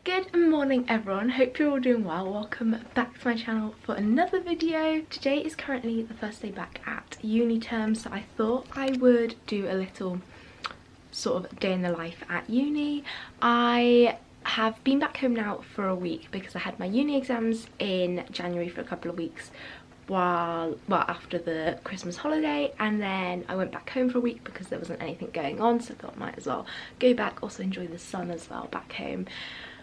Good morning everyone, hope you're all doing well. Welcome back to my channel for another video. Today is currently the first day back at uni term, so I thought I would do a little sort of day in the life at uni. I have been back home now for a week because I had my uni exams in January for a couple of weeks after the Christmas holiday, and then I went back home for a week because there wasn't anything going on, so I thought I might as well go back, also enjoy the sun as well back home,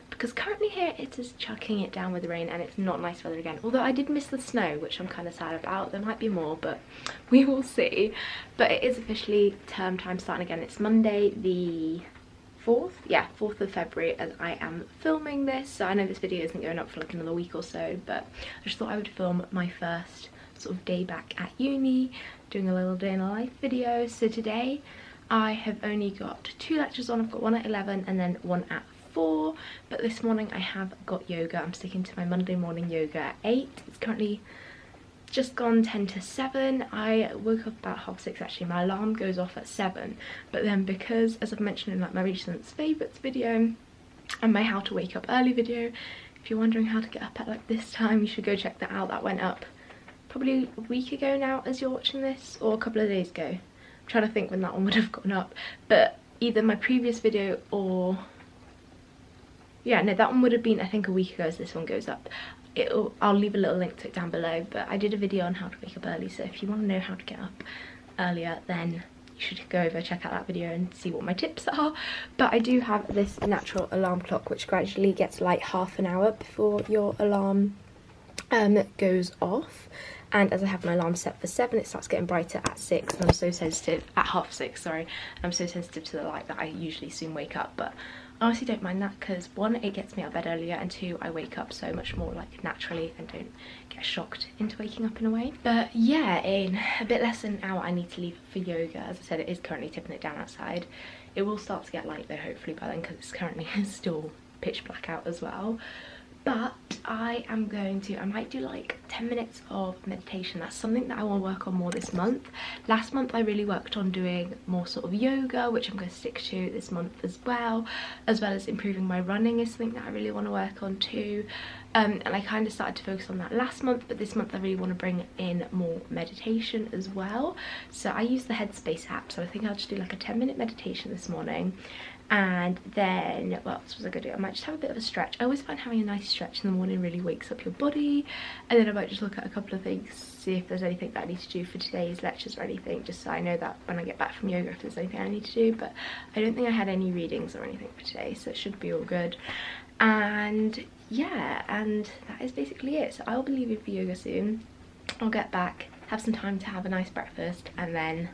because currently here it is chucking it down with rain and it's not nice weather again. Although I did miss the snow, which I'm kind of sad about. There might be more, but we will see. But it is officially term time starting again. It's Monday the 4th? Yeah, 4th of February as I am filming this. So I know this video isn't going up for like another week or so, but I just thought I would film my first sort of day back at uni, doing a little day in a life video. So today I have only got 2 lectures on. I've got one at 11 and then one at 4, but this morning I have got yoga. I'm sticking to my Monday morning yoga at 8. It's currently just gone 10 to 7. I woke up about 6:30 actually. My alarm goes off at 7, but then because, as I've mentioned in like my recent favourites video and my how to wake up early video, if you're wondering how to get up at like this time, you should go check that out. That went up probably a week ago now as you're watching this, or a couple of days ago. I'm trying to think when that one would have gone up, but either my previous video or yeah, no, that one would have been I think a week ago as this one goes up. I'll leave a little link to it down below, but I did a video on how to wake up early, so if you want to know how to get up earlier, then you should go over, check out that video and see what my tips are. But I do have this natural alarm clock which gradually gets like half an hour before your alarm goes off, and as I have my alarm set for 7, it starts getting brighter at 6, and I'm so sensitive at 6:30, sorry. I'm so sensitive to the light that I usually soon wake up, but I honestly don't mind that because 1, it gets me out of bed earlier, and 2, I wake up so much more like naturally and don't get shocked into waking up in a way. But yeah, in a bit less than an hour I need to leave for yoga. As I said, it is currently tipping it down outside. It will start to get light though hopefully by then, because it's currently still pitch black out as well. But I might do like 10 minutes of meditation. That's something that I want to work on more this month. Last month I really worked on doing more sort of yoga, which I'm going to stick to this month as well as improving my running is something that I really want to work on too. And I kind of started to focus on that last month, but this month I really want to bring in more meditation as well. So I use the Headspace app, so I think I'll just do like a 10-minute meditation this morning. And then what else was I gonna do? I might just have a bit of a stretch. I always find having a nice stretch in the morning really wakes up your body. And then I might just look at a couple of things, see if there's anything that I need to do for today's lectures or anything, just so I know that when I get back from yoga if there's anything I need to do. But I don't think I had any readings or anything for today, so it should be all good. And yeah, and that is basically it. So I'll be leaving for yoga soon. I'll get back, have some time to have a nice breakfast, and then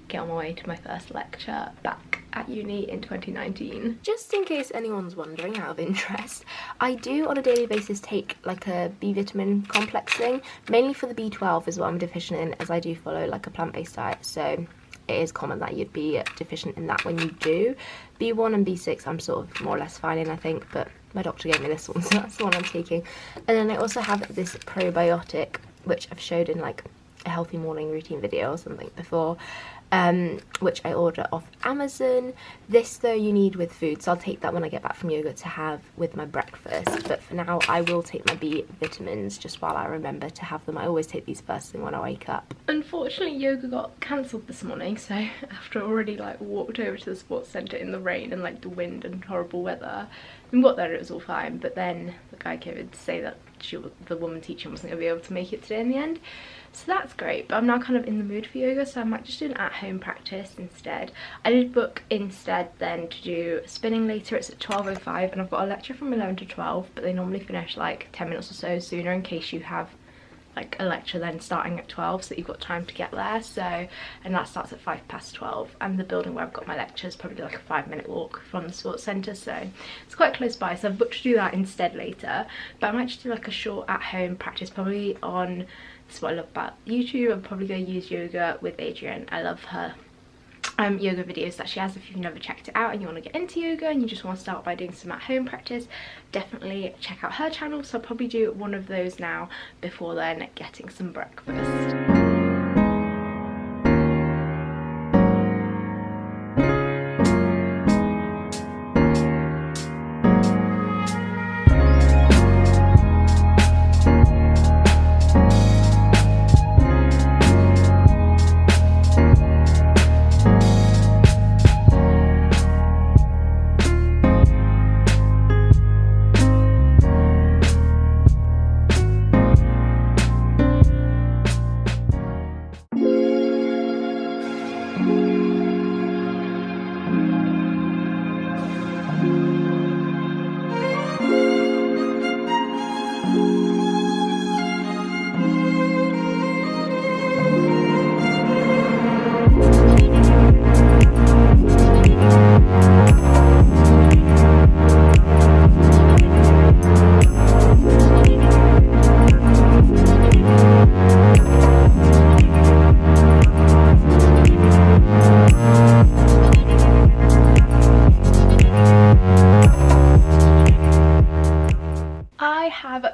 get on my way to my first lecture back at uni in 2019. Just in case anyone's wondering, out of interest, I do on a daily basis take like a B vitamin complex thing, mainly for the B12 is what I'm deficient in, as I do follow like a plant-based diet, so it is common that you'd be deficient in that when you do. B1 and B6 I'm sort of more or less fine in, I think, but my doctor gave me this one, so that's the one I'm taking. And then I also have this probiotic, which I've showed in like a healthy morning routine video or something before, which I order off Amazon. This though you need with food, so I'll take that when I get back from yoga to have with my breakfast. But for now I will take my B vitamins just while I remember to have them. I always take these first thing when I wake up. Unfortunately yoga got cancelled this morning, so after already like walked over to the sports centre in the rain and like the wind and horrible weather, and got there it was all fine, but then the guy came in to say that the woman teaching wasn't going to be able to make it today in the end. So that's great, but I'm now kind of in the mood for yoga, so I might just do an at-home practice instead. I did book instead then to do spinning later. It's at 12:05 and I've got a lecture from 11 to 12, but they normally finish like 10 minutes or so sooner in case you have like a lecture then starting at 12, so that you've got time to get there. So, and that starts at 12:05, and the building where I've got my lecture is probably like a 5-minute walk from the sports centre, so it's quite close by, so I've booked to do that instead later. But I might just do like a short at-home practice, probably on, this is what I love about YouTube, I'm probably going to use yoga with Adrian. I love her yoga videos that she has. If you've never checked it out and you want to get into yoga and you just want to start by doing some at-home practice, definitely check out her channel. So I'll probably do one of those now before then getting some breakfast.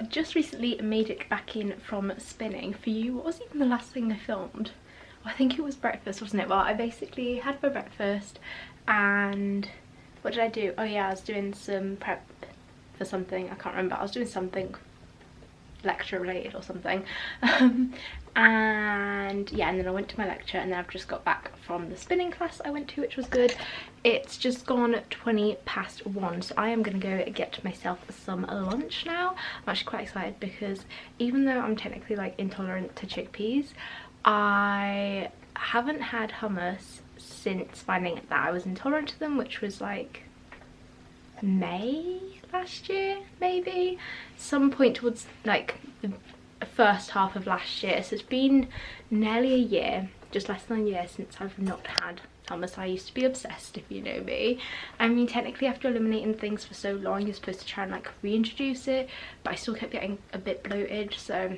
Just recently made it back in from spinning. For you, what was even the last thing I filmed? I think it was breakfast, wasn't it? Well, I basically had my breakfast, and what did I do? Oh yeah, I was doing some prep for something. I can't remember. I was doing something lecture related or something. And yeah, and then I went to my lecture, and then I've just got back from the spinning class I went to, which was good. It's just gone 1:20, so I am gonna go get myself some lunch now. I'm actually quite excited because even though I'm technically like intolerant to chickpeas, I haven't had hummus since finding that I was intolerant to them, which was like May last year, maybe some point towards like the first half of last year. So it's been nearly a year, just less than a year, since I've not had hummus. I used to be obsessed, if you know me. I mean, technically after eliminating things for so long, you're supposed to try and like reintroduce it, but I still kept getting a bit bloated. So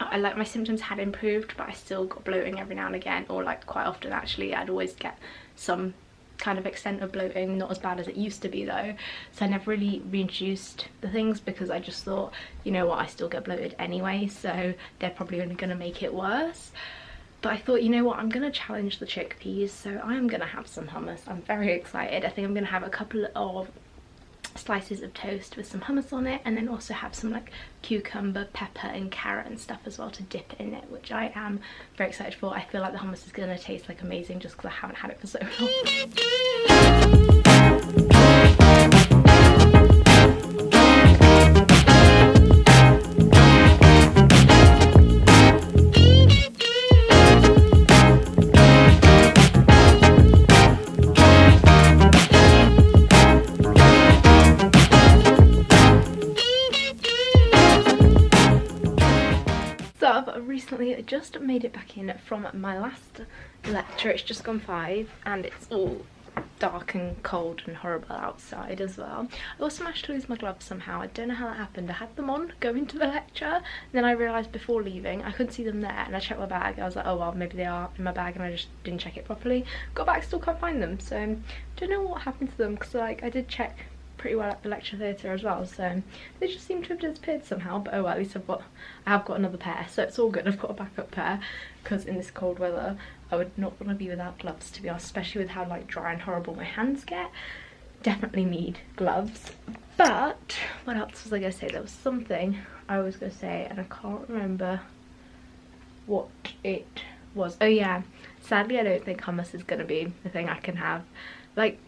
I like my symptoms had improved, but I still got bloating every now and again, or like quite often actually. I'd always get some kind of extent of bloating, not as bad as it used to be though. So I never really reintroduced the things because I just thought, you know what, I still get bloated anyway, so they're probably only going to make it worse. But I thought, you know what, I'm going to challenge the chickpeas, so I am going to have some hummus. I'm very excited. I think I'm going to have a couple of slices of toast with some hummus on it, and then also have some like cucumber, pepper and carrot and stuff as well to dip in it, which I am very excited for. I feel like the hummus is going to taste like amazing just because I haven't had it for so long. Recently I just made it back in from my last lecture. It's just gone 5 and it's all dark and cold and horrible outside as well. I also managed to lose my gloves somehow. I don't know how that happened. I had them on going to the lecture, and then I realised before leaving I couldn't see them there, and I checked my bag. I was like, oh well, maybe they are in my bag, and I just didn't check it properly. Got back, still can't find them, so don't know what happened to them, because like I did check pretty well at the lecture theatre as well, so they just seem to have disappeared somehow. But oh well, at least I have got another pair, so it's all good. I've got a backup pair, because in this cold weather I would not want to be without gloves, to be honest, especially with how like dry and horrible my hands get. Definitely need gloves. But what else was I going to say? There was something I was going to say and I can't remember what it was. Oh yeah, sadly I don't think hummus is going to be the thing I can have. Like,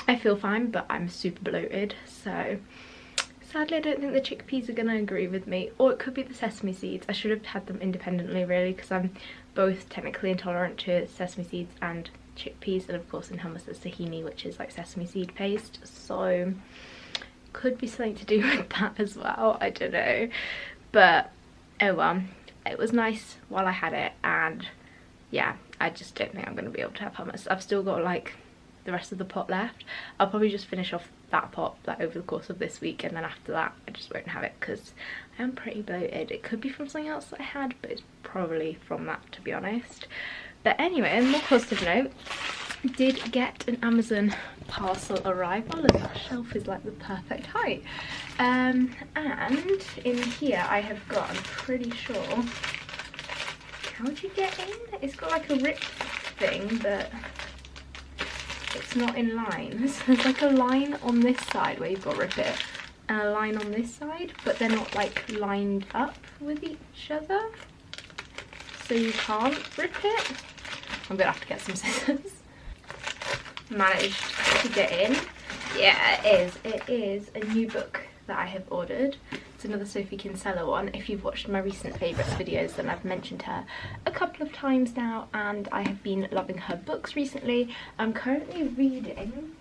I feel fine, but I'm super bloated, so sadly I don't think the chickpeas are going to agree with me. Or it could be the sesame seeds. I should have had them independently really, because I'm both technically intolerant to sesame seeds and chickpeas, and of course in hummus there's tahini, which is like sesame seed paste, so could be something to do with that as well. I don't know, but oh well, it was nice while I had it, and yeah, I just don't think I'm going to be able to have hummus. I've still got like the rest of the pot left. I'll probably just finish off that pot like over the course of this week, and then after that I just won't have it because I am pretty bloated. It could be from something else that I had, but it's probably from that, to be honest. But anyway, on a more positive note, I did get an Amazon parcel arrive. Oh look, that shelf is like the perfect height. And in here I have got, I'm pretty sure, how do you get in? It's got like a rip thing, but it's not in line. So there's like a line on this side where you've got to rip it, and a line on this side, but they're not like lined up with each other, so you can't rip it. I'm gonna have to get some scissors. Managed to get in. Yeah, it is a new book that I have ordered. It's another Sofie Kinsella one. If you've watched my recent favourites videos, then I've mentioned her a couple of times now, and I have been loving her books recently. I'm currently reading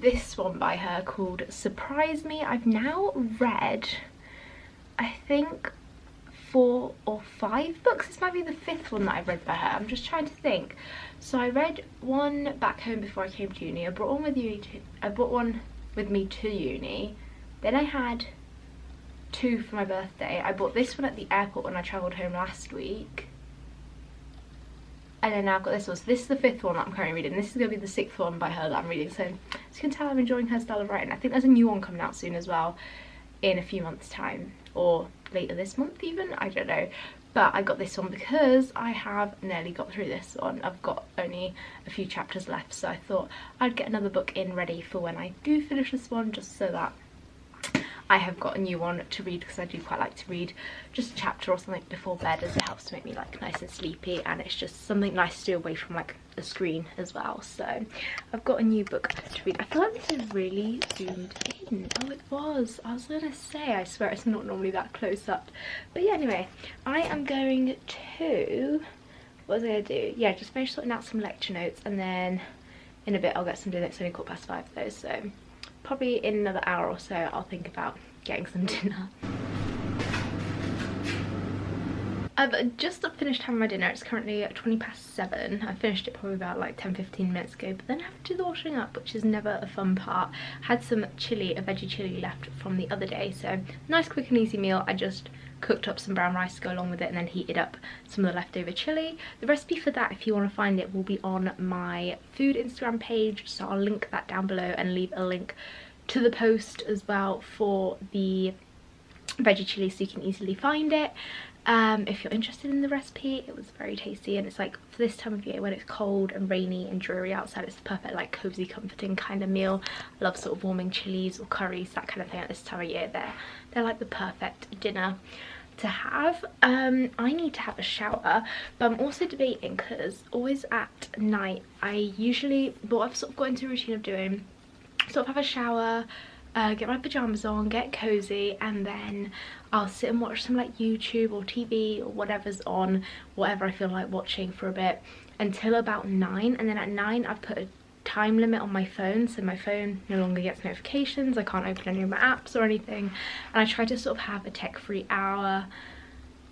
this one by her called Surprise Me. I've now read, I think, 4 or 5 books. This might be the 5th one that I've read by her. I'm just trying to think. So I read one back home before I came to uni. I brought one with me to uni. Then I had 2 for my birthday. I bought this one at the airport when I travelled home last week. And then now I've got this one. So this is the 5th one that I'm currently reading. This is going to be the 6th one by her that I'm reading. So as you can tell, I'm enjoying her style of writing. I think there's a new one coming out soon as well in a few months' time. Or later this month even, I don't know. But I got this one because I have nearly got through this one. I've got only a few chapters left, so I thought I'd get another book in ready for when I do finish this one, just so that I have got a new one to read, because I do quite like to read just a chapter or something before bed, as it helps to make me like nice and sleepy, and it's just something nice to do away from like the screen as well. So I've got a new book to read. I feel like this is really zoomed in. Oh, it was. I was gonna say, I swear it's not normally that close up. But yeah, anyway, I am going to, what was I gonna do? Yeah, just finish sorting out some lecture notes, and then in a bit I'll get some dinner. It's only 5:15 though, so probably in another hour or so I'll think about getting some dinner. I've just finished having my dinner. It's currently 7:20. I finished it probably about like 10-15 minutes ago, but then I have to do the washing up, which is never a fun part. Had some chilli, a veggie chilli left from the other day, so nice quick and easy meal. I just cooked up some brown rice to go along with it, and then heated up some of the leftover chilli. The recipe for that, if you want to find it, will be on my food Instagram page, so I'll link that down below and leave a link to the post as well for the veggie chilli, so you can easily find it. If you're interested in the recipe, it was very tasty, and it's like for this time of year when it's cold and rainy and dreary outside, it's the perfect like cozy comforting kind of meal. I love sort of warming chilies or curries, that kind of thing at this time of year. They're like the perfect dinner to have. I need to have a shower, but I'm also debating, because always at night I usually, what I've sort of got into a routine of doing, sort of have a shower, get my pajamas on, get cozy, and then I'll sit and watch some like YouTube or TV or whatever's on, whatever I feel like watching for a bit, until about 9, and then at 9 I've put a time limit on my phone, so my phone no longer gets notifications, I can't open any of my apps or anything, and I try to sort of have a tech-free hour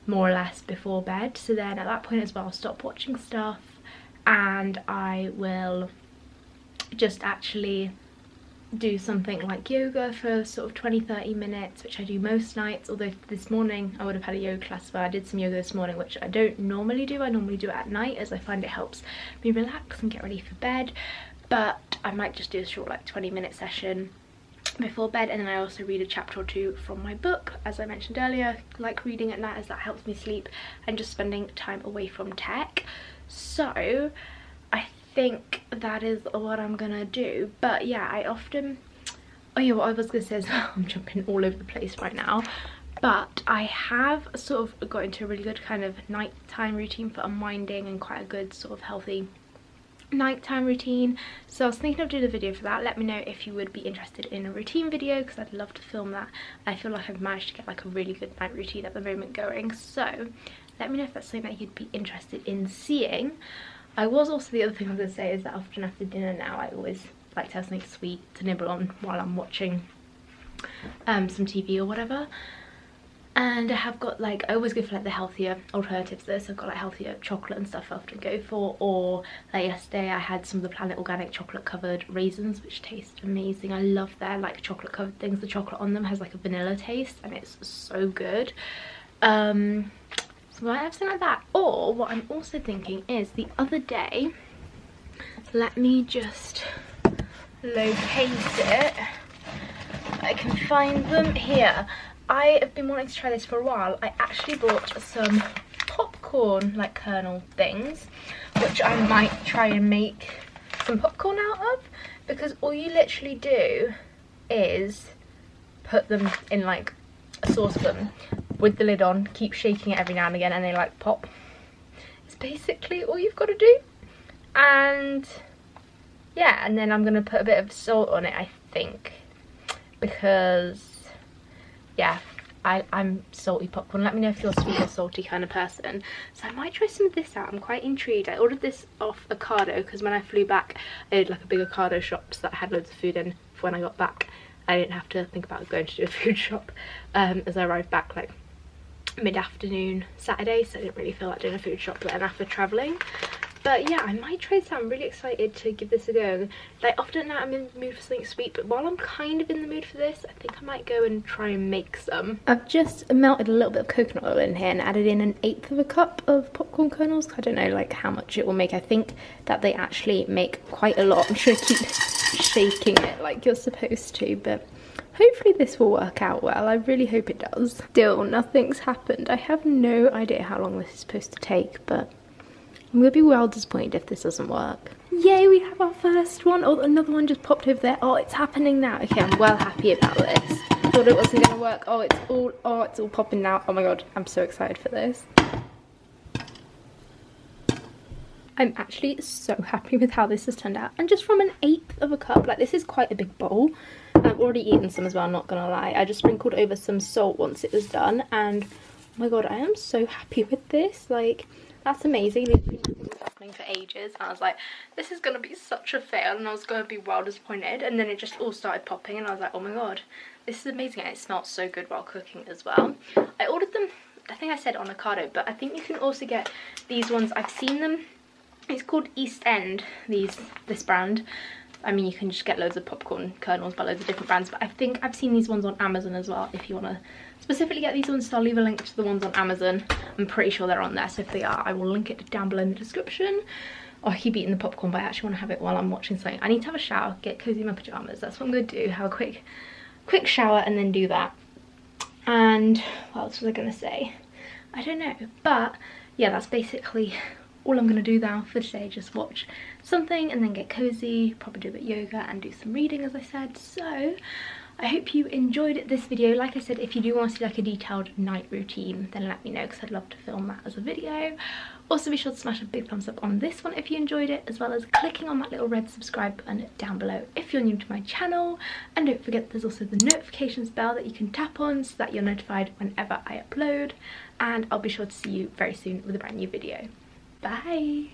more or less before bed. So then at that point as well, I'll stop watching stuff and I will just actually do something like yoga for sort of 20-30 minutes, which I do most nights, although this morning I would have had a yoga class, but I did some yoga this morning, which I don't normally do. I normally do it at night, as I find it helps me relax and get ready for bed, but I might just do a short like 20-minute session before bed. And then I also read a chapter or 2 from my book, as I mentioned earlier, like reading at night, as that helps me sleep, and just spending time away from tech. So I think that is what I'm gonna do. But yeah, I often, oh yeah, what I was gonna say is I'm jumping all over the place right now, but I have sort of got into a really good kind of nighttime routine for unwinding, and quite a good sort of healthy nighttime routine. So I was thinking of doing a video for that. Let me know if you would be interested in a routine video, because I'd love to film that. I feel like I've managed to get like a really good night routine at the moment going, so let me know if that's something that you'd be interested in seeing. I was also, the other thing I was going to say is that often after dinner now I always like to have something sweet to nibble on while I'm watching some TV or whatever. And I have got like, I always go for like the healthier alternatives though, so I've got like healthier chocolate and stuff I often go for. Or like yesterday I had some of the Planet Organic chocolate covered raisins, which taste amazing. I love their like chocolate covered things. The chocolate on them has like a vanilla taste and it's so good. So I might have something like that. Or what I'm also thinking is, the other day, let me just locate it. I can find them here. I have been wanting to try this for a while. I actually bought some popcorn like kernel things, which I might try and make some popcorn out of, because all you literally do is put them in like a saucepan with the lid on, keep shaking it every now and again, and they like pop. It's basically all you've got to do. And yeah, and then I'm gonna put a bit of salt on it, I think, because yeah, I'm salty popcorn. Let me know if you're a sweet or salty kind of person. So I might try some of this out. I'm quite intrigued. I ordered this off Ocado because when I flew back I did like a big Ocado shop so that I had loads of food in for when I got back. I didn't have to think about going to do a food shop as I arrived back like mid-afternoon Saturday, so I didn't really feel like doing a food shop then after travelling. But yeah, I might try this out. I'm really excited to give this a go. Like often now I'm in the mood for something sweet, but while I'm kind of in the mood for this, I think I might go and try and make some. I've just melted a little bit of coconut oil in here and added in 1/8 cup of popcorn kernels. I don't know like how much it will make. I think that they actually make quite a lot. I'm sure I keep shaking it like you're supposed to, but hopefully this will work out well. I really hope it does. Still, nothing's happened. I have no idea how long this is supposed to take, but I'm gonna be well disappointed if this doesn't work. Yay, we have our first one. Oh, another one just popped over there. Oh, it's happening now. Okay, I'm well happy about this. Thought it wasn't gonna work. Oh, it's all popping now. Oh my god, I'm so excited for this. I'm actually so happy with how this has turned out. And just from 1/8 cup, like this is quite a big bowl. I've already eaten some as well, I'm not gonna lie. I just sprinkled over some salt once it was done, and oh my god, I am so happy with this. Like, that's amazing. This was happening for ages, and I was like, this is gonna be such a fail, and I was gonna be well disappointed. And then it just all started popping, and I was like, oh my god, this is amazing, and it smells so good while cooking as well. I ordered them, I think I said on Ocado, but I think you can also get these ones. I've seen them. It's called East End. This brand. I mean, you can just get loads of popcorn kernels by loads of different brands, but I think I've seen these ones on Amazon as well. If you want to specifically get these ones, so I'll leave a link to the ones on Amazon. I'm pretty sure they're on there, so if they are, I will link it down below in the description. Oh, I keep eating the popcorn, but I actually want to have it while I'm watching something. I need to have a shower, get cozy in my pajamas. That's what I'm going to do, have a quick shower and then do that. And what else was I going to say? I don't know, but yeah, that's basically all I'm going to do now for today. Just watch something and then get cozy, probably do a bit of yoga and do some reading as I said. So I hope you enjoyed this video. Like I said, if you do want to see like a detailed night routine, then let me know because I'd love to film that as a video. Also be sure to smash a big thumbs up on this one if you enjoyed it, as well as clicking on that little red subscribe button down below if you're new to my channel. And don't forget there's also the notifications bell that you can tap on so that you're notified whenever I upload. And I'll be sure to see you very soon with a brand new video. Bye!